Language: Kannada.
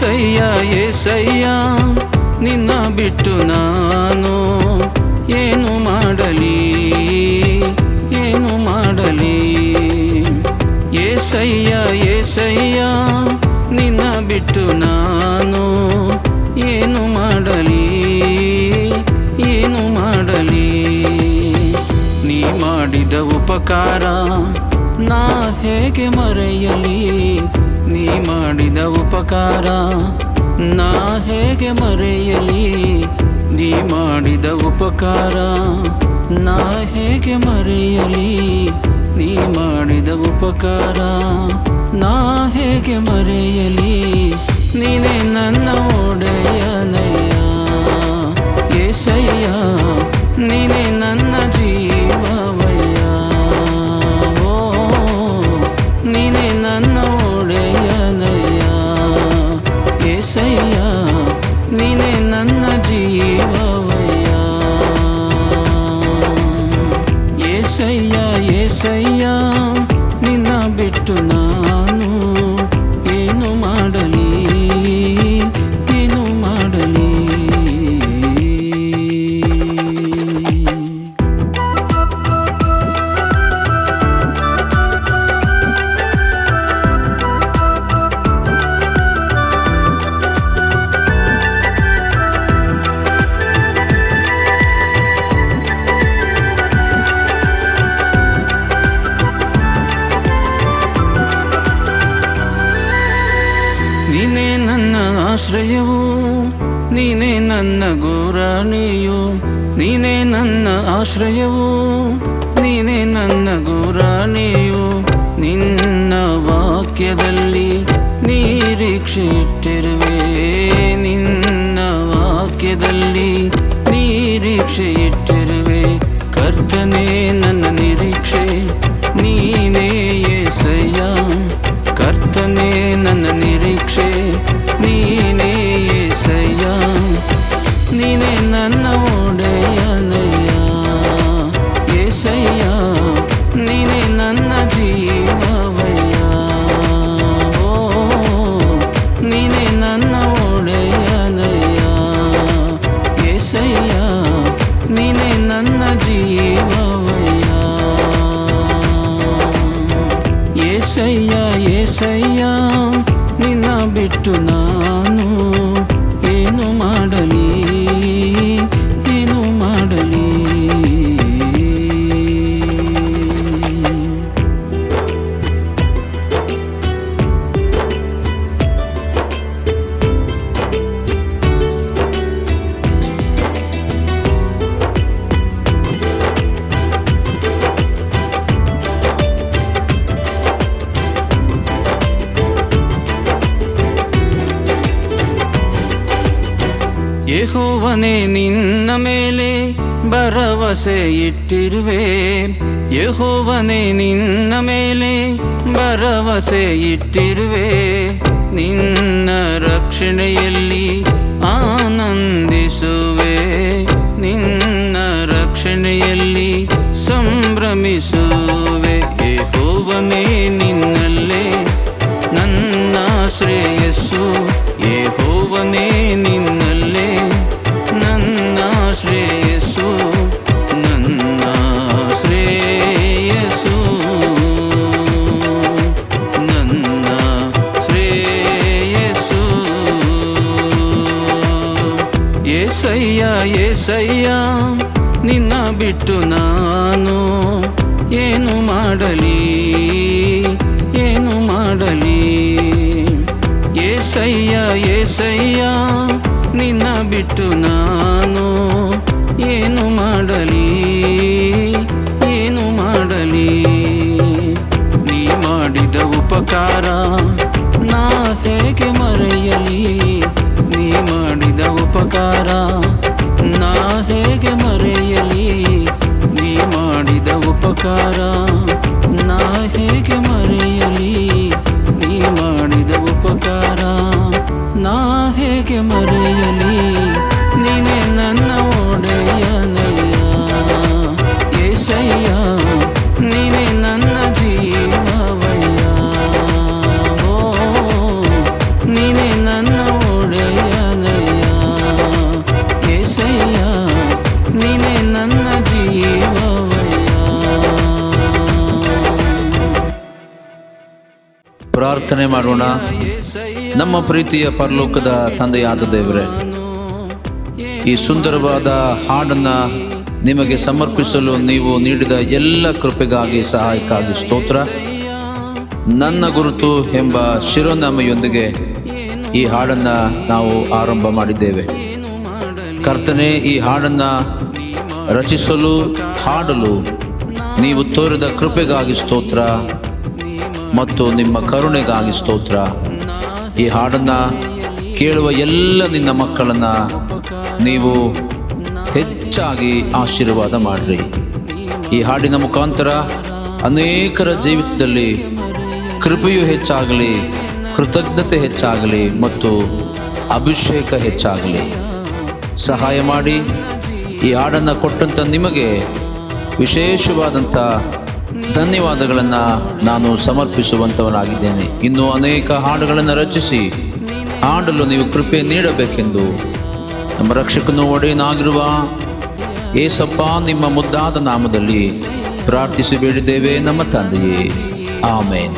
ಏಸಯ್ಯ ಏಸಯ್ಯ ನಿನ್ನ ಬಿಟ್ಟು ನಾನು ಏನು ಮಾಡಲಿ ಏನು ಮಾಡಲಿ. ಏಸಯ್ಯ ಏಸಯ್ಯ ನಿನ್ನ ಬಿಟ್ಟು ನಾನು ಏನು ಮಾಡಲಿ ಏನು ಮಾಡಲಿ. ನೀ ಮಾಡಿದ ಉಪಕಾರ ನಾ ಹೇಗೆ ಮರೆಯಲಿ. ನೀ ಮಾಡಿದ ಉಪಕಾರ ನಾ ಹೇಗೆ ಮರೆಯಲಿ. ನೀ ಮಾಡಿದ ಉಪಕಾರ ನಾ ಹೇಗೆ ಮರೆಯಲಿ. ನೀ ಮಾಡಿದ ಉಪಕಾರ ನಾ ಹೇಗೆ ಮರೆಯಲಿ. ನೀನೇ ನನ್ನ ಒಡೆಯನಯ್ಯ ಏಸಯ್ಯ ನೀನೇ ನನ್ನ ಜೀವವಯ್ಯ. ಓ ನೀನೇ ನನ್ನ ಒಡೆಯನಯ್ಯ ಏಸಯ್ಯ ನೀನೇ ನನ್ನ ಜೀವವಯ್ಯ. ಏಸಯ್ಯ ಏಸಯ್ಯ ನಿನ್ನ ಬಿಟ್ಟು ನಾನು ಏನು ಮಾಡಲಿ ಏನು ಮಾಡಲಿ. ನೀನೇ ನನ್ನ ಆಶ್ರಯವು ನೀನೇ ನನ್ನ ಗುರಾಣಿಯು. ನೀನೇ ನನ್ನ ಆಶ್ರಯವು ನೀನೇ ನನ್ನ ಗುರಾಣಿಯು. ನಿನ್ನ ವಾಕ್ಯದಲ್ಲಿ ನಿರೀಕ್ಷೆ ಇಟ್ಟಿರುವೆ. ನಿನ್ನ ವಾಕ್ಯದಲ್ಲಿ ನಿರೀಕ್ಷೆ ಇಟ್ಟಿರುವೆ. ಕರ್ತನೇ ನನ್ನ ನಿರೀಕ್ಷೆ ನೀನೇ ಏಸಯ್ಯ. ಕರ್ತನೇ ನನ್ನ ನಿರೀಕ್ಷೆ ನೀನೇ ಏಸಯ್ಯ. ನೀನೇ ನನ್ನ ಒಡೆಯನಯ್ಯ ಏಸಯ್ಯ ನೀನೇ ನನ್ನ ಜೀವವಯ್ಯ. ಓ ನೀನೇ ನನ್ನ ಒಡೆಯನಯ್ಯ ಏಸಯ್ಯ ನೀನೇ ನನ್ನ ಜೀವವಯ್ಯ. ಏಸಯ್ಯ ಏಸಯ್ಯ ನಿನ್ನ ಬಿಟ್ಟು ನಾನು ಏನು ಮಾಡಲಿ ಏನು ಮಾಡಲಿ. ಯೆಹೋವನೇ ನಿನ್ನ ಮೇಲೆ ಭರವಸೆ ಇಟ್ಟಿರುವೆ. ಯೆಹೋವನೇ ನಿನ್ನ ಮೇಲೆ ಭರವಸೆ ಇಟ್ಟಿರುವೆ. ನಿನ್ನ ರಕ್ಷಣೆಯಲ್ಲಿ ಆನಂದಿಸುವೆ. ನಿನ್ನ ರಕ್ಷಣೆಯಲ್ಲಿ ಸಂಭ್ರಮಿಸುವೆ. ಯೆಹೋವನೇ ನಿನ್ನಲ್ಲೇ ನನ್ನ ಶ್ರೇಯಸ್ಸು. ಯೆಹೋವನೇ ನಿನ್ನಲ್ಲೇ ನನ್ನ ಶ್ರೇಯಸ್ಸು ನನ್ನ ಶ್ರೇಯಸ್ಸು ನನ್ನ ಶ್ರೇಯಸ್ಸು. ಏಸಯ್ಯ ಏಸಯ್ಯ ನಿನ್ನ ಬಿಟ್ಟು ನಾನು ಏನು ಮಾಡಲಿ ಏನು ಮಾಡಲಿ. ಏಸಯ್ಯ ಏಸಯ್ಯ ನಿನ್ನ ಬಿಟ್ಟು ನಾನು ಏನು ಮಾಡಲಿ ಏನು ಮಾಡಲಿ. ನೀ ಮಾಡಿದ ಉಪಕಾರ ನಾ ಹೇಗೆ ಮರೆಯಲಿ. ನೀ ಮಾಡಿದ ಉಪಕಾರ ನಾ ಹೇಗೆ ಮರೆಯಲಿ. ನೀ ಮಾಡಿದ ಉಪಕಾರ ನಾ ಹೇಗೆ ಮರೆಯಲಿ. ನೀ ಮಾಡಿದ ಉಪಕಾರ ನಾ ಹೇಗೆ ಮರೆಯಲಿ. ನೀನೇ ನನ್ನ ಒಡೆಯನಯ್ಯ ಏಸಯ್ಯ ನೀನೇ ನನ್ನ ಜೀವವಯ್ಯ. ಓ ನೀನೇ ನನ್ನ ಪ್ರಾರ್ಥನೆ ಮಾಡೋಣ. ನಮ್ಮ ಪ್ರೀತಿಯ ಪರಲೋಕದ ತಂದೆಯಾದ ದೇವರೇ, ಈ ಸುಂದರವಾದ ಹಾಡನ್ನು ನಿಮಗೆ ಸಮರ್ಪಿಸಲು ನೀವು ನೀಡಿದ ಎಲ್ಲ ಕೃಪೆಗಾಗಿ, ಸಹಾಯಕ್ಕಾಗಿ ಸ್ತೋತ್ರ. ನನ್ನ ಗುರುತು ಎಂಬ ಶಿರೋನಾಮೆಯೊಂದಿಗೆ ಈ ಹಾಡನ್ನು ನಾವು ಆರಂಭ ಮಾಡಿದ್ದೇವೆ. ಕರ್ತನೆ, ಈ ಹಾಡನ್ನು ರಚಿಸಲು, ಹಾಡಲು ನೀವು ತೋರಿದ ಕೃಪೆಗಾಗಿ ಸ್ತೋತ್ರ ಮತ್ತು ನಿಮ್ಮ ಕರುಣೆಗಾಗಿ ಸ್ತೋತ್ರ. ಈ ಹಾಡನ್ನು ಕೇಳುವ ಎಲ್ಲ ನಿನ್ನ ಮಕ್ಕಳನ್ನು ನೀವು ಹೆಚ್ಚಾಗಿ ಆಶೀರ್ವಾದ ಮಾಡಿರಿ. ಈ ಹಾಡಿನ ಮುಖಾಂತರ ಅನೇಕರ ಜೀವಿತದಲ್ಲಿ ಕೃಪೆಯು ಹೆಚ್ಚಾಗಲಿ, ಕೃತಜ್ಞತೆ ಹೆಚ್ಚಾಗಲಿ ಮತ್ತು ಅಭಿಷೇಕ ಹೆಚ್ಚಾಗಲಿ. ಸಹಾಯ ಮಾಡಿ. ಈ ಹಾಡನ್ನು ಕೊಟ್ಟಂಥ ನಿಮಗೆ ವಿಶೇಷವಾದಂಥ ಧನ್ಯವಾದಗಳನ್ನು ನಾನು ಸಮರ್ಪಿಸುವಂಥವನಾಗಿದ್ದೇನೆ. ಇನ್ನೂ ಅನೇಕ ಹಾಡುಗಳನ್ನು ರಚಿಸಿ ಹಾಡಲು ನೀವು ಕೃಪೆ ನೀಡಬೇಕೆಂದು ನಮ್ಮ ರಕ್ಷಕನು ಒಡೆಯನಾಗಿರುವ ಏಸಪ್ಪ ನಿಮ್ಮ ಮುದ್ದಾದ ನಾಮದಲ್ಲಿ ಪ್ರಾರ್ಥಿಸಿ ಬೇಡಿದ್ದೇವೆ ನಮ್ಮ ತಂದೆಯೇ. ಆಮೇನ್.